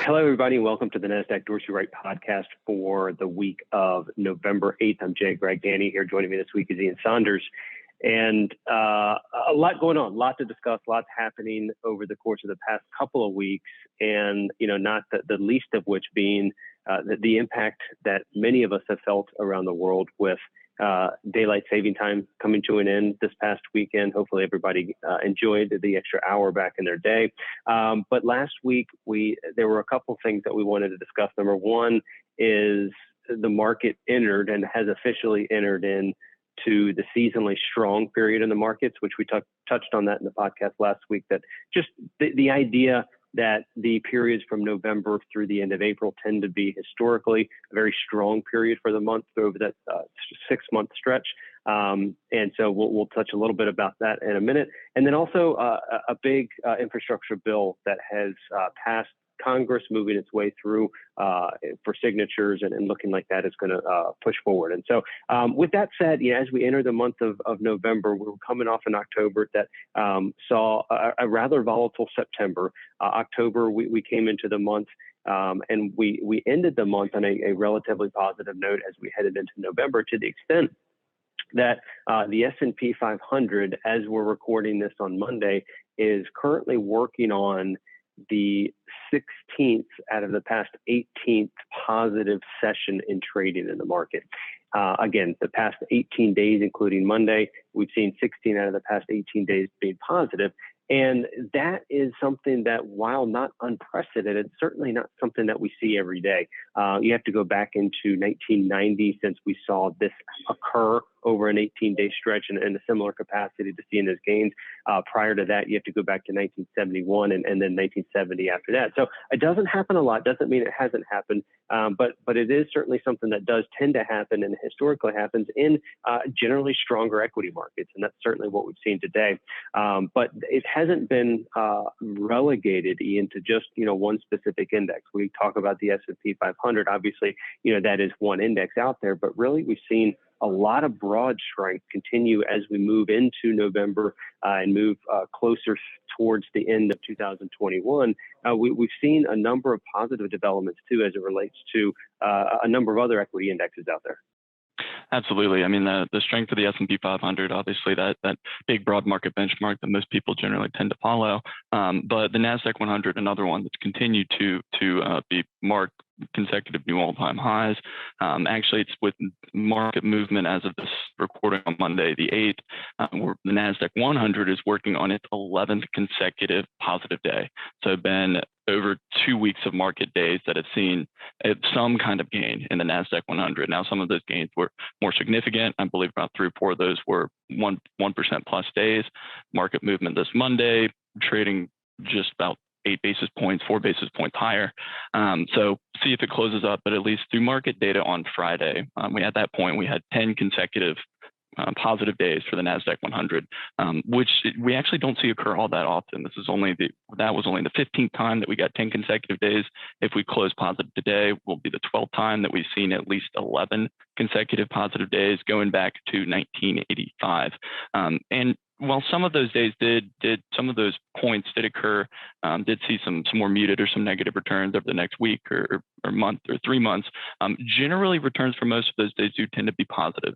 Hello, everybody, and welcome to the Nasdaq Dorsey Wright podcast for the week of November 8th. I'm Jay Greg Danny here. Joining me this week is Ian Saunders. And a lot going on, a lot to discuss, lots happening over the course of the past couple of weeks. And, not the least of which being the impact that many of us have felt around the world with daylight saving time coming to an end this past weekend. Hopefully everybody enjoyed the extra hour back in their day. But last week, there were a couple things that we wanted to discuss. Number one is the market entered and has officially entered into the seasonally strong period in the markets, which we touched on that in the podcast last week, that just the idea that the periods from November through the end of April tend to be historically a very strong period for the month over that 6-month stretch. And so we'll touch a little bit about that in a minute. And then also a big infrastructure bill that has passed Congress, moving its way through for signatures and looking like that is going to push forward. And so with that said, as we enter the month of November, we're coming off in October that saw a rather volatile September. October, we came into the month and we ended the month on a relatively positive note as we headed into November, to the extent that the S&P 500, as we're recording this on Monday, is currently working on the 16th out of the past 18th positive session in trading in the market. Again, the past 18 days, including Monday, we've seen 16 out of the past 18 days being positive. And that is something that, while not unprecedented, certainly not something that we see every day. You have to go back into 1990 since we saw this occur over an 18-day stretch in a similar capacity to seeing those gains. Prior to that, you have to go back to 1971 and then 1970 after that. So it doesn't happen a lot. Doesn't mean it hasn't happened, but it is certainly something that does tend to happen and historically happens in generally stronger equity markets, and that's certainly what we've seen today. But it hasn't been relegated, Ian, to just one specific index. We talk about the S&P 500. Obviously, that is one index out there, but really we've seen a lot of broad strength continue as we move into November and move closer towards the end of 2021. We've seen a number of positive developments too as it relates to a number of other equity indexes out there. Absolutely. I mean, the strength of the S&P 500, obviously that big broad market benchmark that most people generally tend to follow. But the Nasdaq 100, another one that's continued to be marked consecutive new all-time highs. Actually, it's with market movement as of this recording on Monday, the 8th, where the Nasdaq 100 is working on its 11th consecutive positive day. So been over 2 weeks of market days that have seen some kind of gain in the Nasdaq 100. Now, some of those gains were more significant. I believe about 3 or 4 of those were 1% plus days. Market movement this Monday, trading just about 8 basis points, 4 basis points higher. So see if it closes up, but at least through market data on Friday, at that point, we had 10 consecutive positive days for the Nasdaq 100, which we actually don't see occur all that often. That was only the 15th time that we got 10 consecutive days. If we close positive today, will be the 12th time that we've seen at least 11 consecutive positive days going back to 1985. And while some of those days some of those points did occur, did see some more muted or some negative returns over the next week or month or 3 months, generally returns for most of those days do tend to be positive.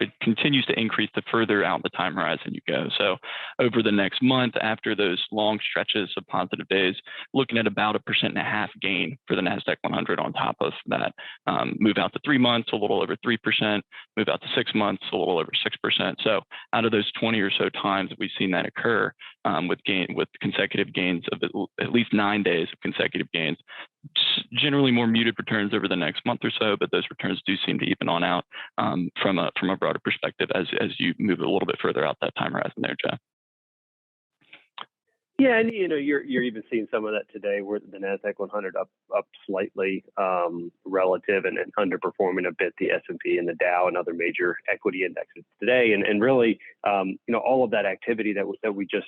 It continues to increase the further out the time horizon you go. So over the next month, after those long stretches of positive days, looking at about 1.5% gain for the Nasdaq 100 on top of that. Move out to 3 months, a little over 3%. Move out to 6 months, a little over 6%. So out of those 20 or so times that we've seen that occur, with consecutive gains of at least 9 days of consecutive gains, generally more muted returns over the next month or so, but those returns do seem to even on out from a broader perspective as you move a little bit further out that time horizon there, Jeff. Yeah, and you're even seeing some of that today, where the Nasdaq 100 up slightly relative and underperforming a bit the S&P and the Dow and other major equity indexes today, and really all of that activity that we just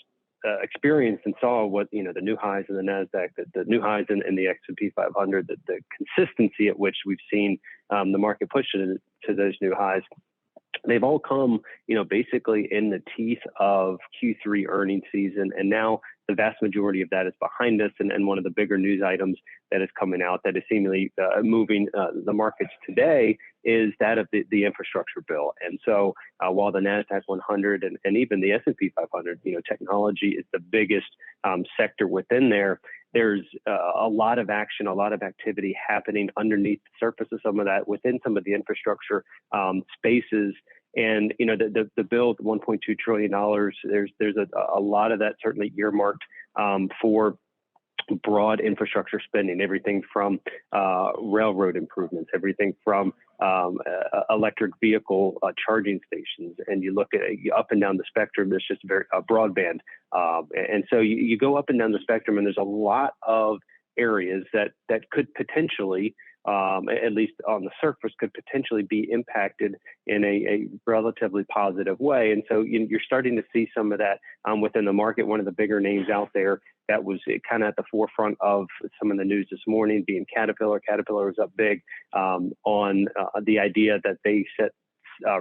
experienced and saw, what the new highs in the Nasdaq, the new highs in the S&P 500, the consistency at which we've seen the market push to those new highs they've all come, basically in the teeth of Q3 earnings season. And now the vast majority of that is behind us. And one of the bigger news items that is coming out that is seemingly moving the markets today is that of the infrastructure bill. And so while the Nasdaq 100 and even the S&P 500, technology is the biggest sector within there, there's a lot of action, a lot of activity happening underneath the surface of some of that within some of the infrastructure spaces. And the bill, $1.2 trillion, there's a lot of that certainly earmarked for broad infrastructure spending, everything from railroad improvements, everything from electric vehicle charging stations. And you look at up and down the spectrum, there's just very broadband. And so you go up and down the spectrum, and there's a lot of areas that could potentially, at least on the surface, could potentially be impacted in a relatively positive way. And so you're starting to see some of that within the market. One of the bigger names out there that was kind of at the forefront of some of the news this morning being Caterpillar. Caterpillar was up big on the idea that they set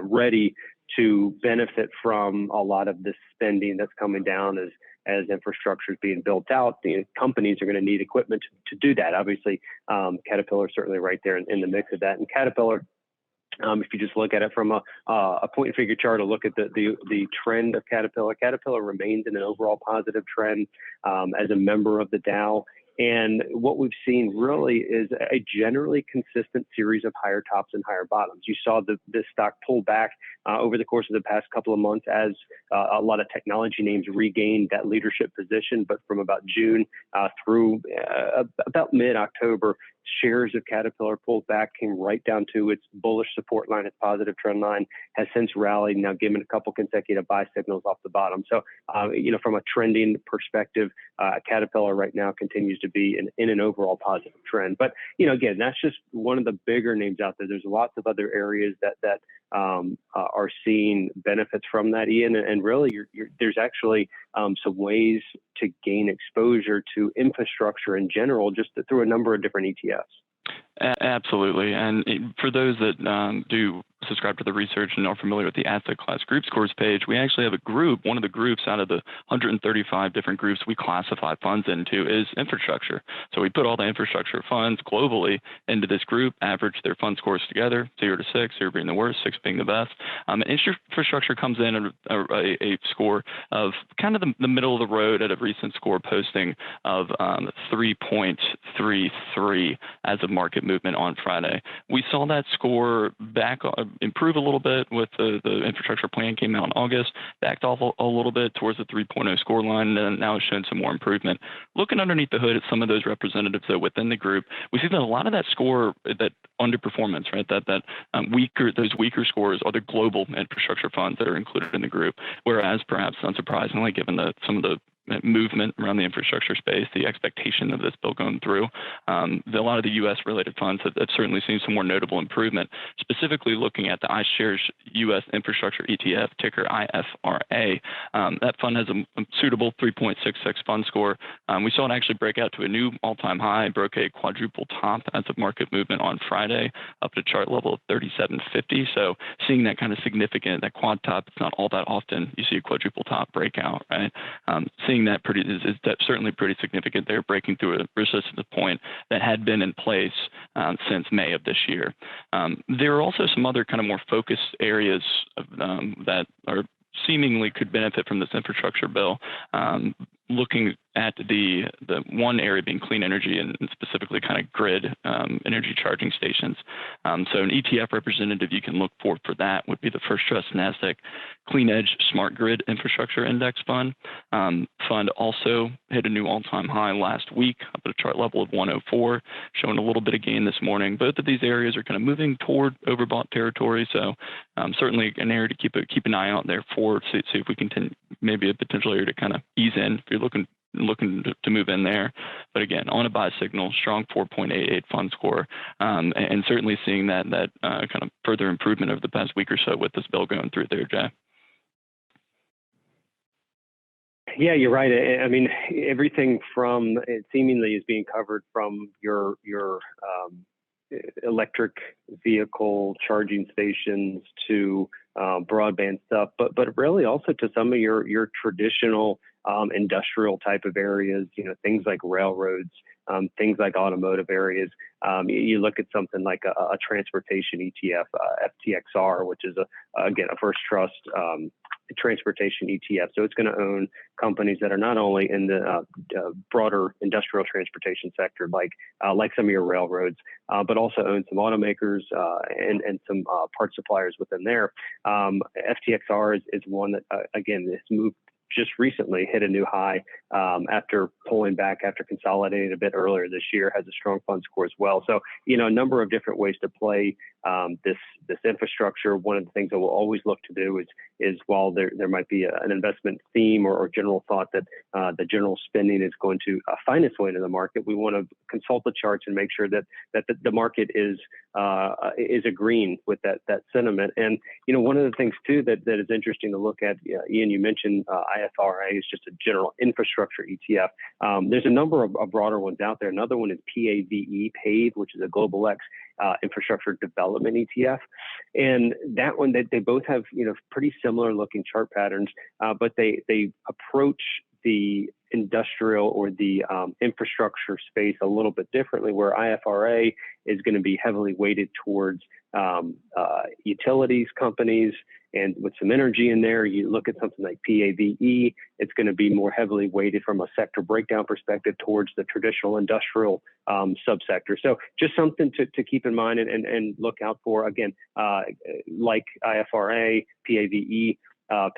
ready to benefit from a lot of this spending that's coming down as infrastructure is being built out. The companies are going to need equipment to do that. Obviously, Caterpillar is certainly right there in the mix of that. And Caterpillar, if you just look at it from a point and figure chart, or look at the trend of Caterpillar, Caterpillar remains in an overall positive trend as a member of the Dow. And what we've seen really is a generally consistent series of higher tops and higher bottoms. You saw this stock pull back over the course of the past couple of months as a lot of technology names regained that leadership position. But from about June through about mid-October, shares of Caterpillar pulled back, came right down to its bullish support line, its positive trend line, has since rallied, now given a couple consecutive buy signals off the bottom. So, from a trending perspective, Caterpillar right now continues to be in an overall positive trend. But, again, that's just one of the bigger names out there. There's lots of other areas that are seeing benefits from that, Ian. And really, there's actually some ways to gain exposure to infrastructure in general, just through a number of different ETFs. Absolutely. And for those that do subscribe to the research and are familiar with the asset class group scores page, we actually have a group. One of the groups out of the 135 different groups we classify funds into is infrastructure. So we put all the infrastructure funds globally into this group, average their fund scores together, 0 to 6, 0 being the worst, 6 being the best. Infrastructure comes in at a score of kind of the middle of the road at a recent score posting of 3.33 as of market movement on Friday. We saw that score back improve a little bit with the infrastructure plan came out in August, backed off a little bit towards the 3.0 score line, and now it's shown some more improvement. Looking underneath the hood at some of those representatives though within the group, we see that a lot of that score, that underperformance, right, those weaker scores are the global infrastructure funds that are included in the group, whereas perhaps unsurprisingly, given some of the movement around the infrastructure space, the expectation of this bill going through, a lot of the U.S. related funds have certainly seen some more notable improvement, specifically looking at the iShares U.S. Infrastructure ETF, ticker IFRA. That fund has a suitable 3.66 fund score. We saw it actually break out to a new all-time high, broke a quadruple top as of market movement on Friday, up to chart level of 3750. So seeing that kind of significant, that quad top, it's not all that often you see a quadruple top breakout, right? Seeing that is certainly pretty significant there, breaking through a resistance point that had been in place since May of this year. There are also some other kind of more focused areas that are seemingly could benefit from this infrastructure bill. Looking at the one area being clean energy and specifically kind of grid energy charging stations. So an ETF representative you can look for that would be the First Trust Nasdaq Clean Edge Smart Grid Infrastructure Index Fund. Fund also hit a new all-time high last week, up at a chart level of 104, showing a little bit of gain this morning. Both of these areas are kind of moving toward overbought territory, so certainly an area to keep an eye out there for, see if we can maybe a potential area to kind of ease in if you're looking to move in there. But again, on a buy signal, strong 4.88 fund score, and certainly seeing that kind of further improvement over the past week or so with this bill going through there, Jay. Yeah, you're right. I mean, everything from it seemingly is being covered from your electric vehicle charging stations to broadband stuff, but really also to some of your traditional industrial type of areas, things like railroads, things like automotive areas. You look at something like a transportation ETF, FTXR, which is again a First Trust transportation ETF. So it's going to own companies that are not only in the broader industrial transportation sector, like some of your railroads, but also own some automakers and some part suppliers within there. FTXR is one that again has moved just recently, hit a new high after pulling back, after consolidating a bit earlier this year, has a strong fund score as well. So, a number of different ways to play this infrastructure. One of the things that we'll always look to do is while there might be an investment theme or general thought that the general spending is going to find its way into the market, we want to consult the charts and make sure that the market is agreeing with that sentiment. And one of the things too that is interesting to look at, Ian, you mentioned IFRA is just a general infrastructure ETF. There's a number of broader ones out there. Another one is PAVE, which is a Global X infrastructure development ETF. And that one, they both have pretty similar looking chart patterns, but they approach the industrial or the infrastructure space a little bit differently, where IFRA is going to be heavily weighted towards utilities companies, and with some energy in there. You look at something like PAVE, it's going to be more heavily weighted from a sector breakdown perspective towards the traditional industrial subsector. So just something to keep in mind and look out for. Again, like IFRA, PAVE,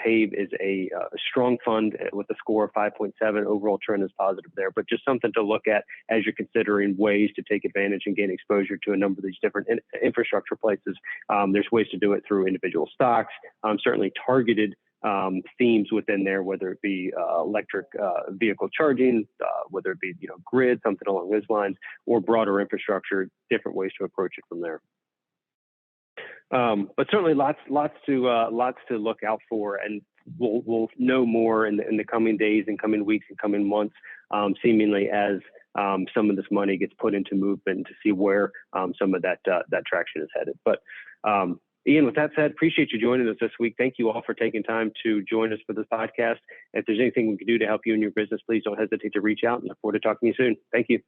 PAVE is a strong fund with a score of 5.7. Overall trend is positive there, but just something to look at as you're considering ways to take advantage and gain exposure to a number of these different infrastructure places. There's ways to do it through individual stocks, certainly targeted themes within there, whether it be electric vehicle charging, whether it be grid, something along those lines, or broader infrastructure, different ways to approach it from there. But certainly lots to look out for, and we'll know more in the coming days and coming weeks and coming months, seemingly as some of this money gets put into movement to see where some of that traction is headed. But Ian, with that said, appreciate you joining us this week. Thank you all for taking time to join us for this podcast. If there's anything we can do to help you in your business, please don't hesitate to reach out, and look forward to talking to you soon. Thank you.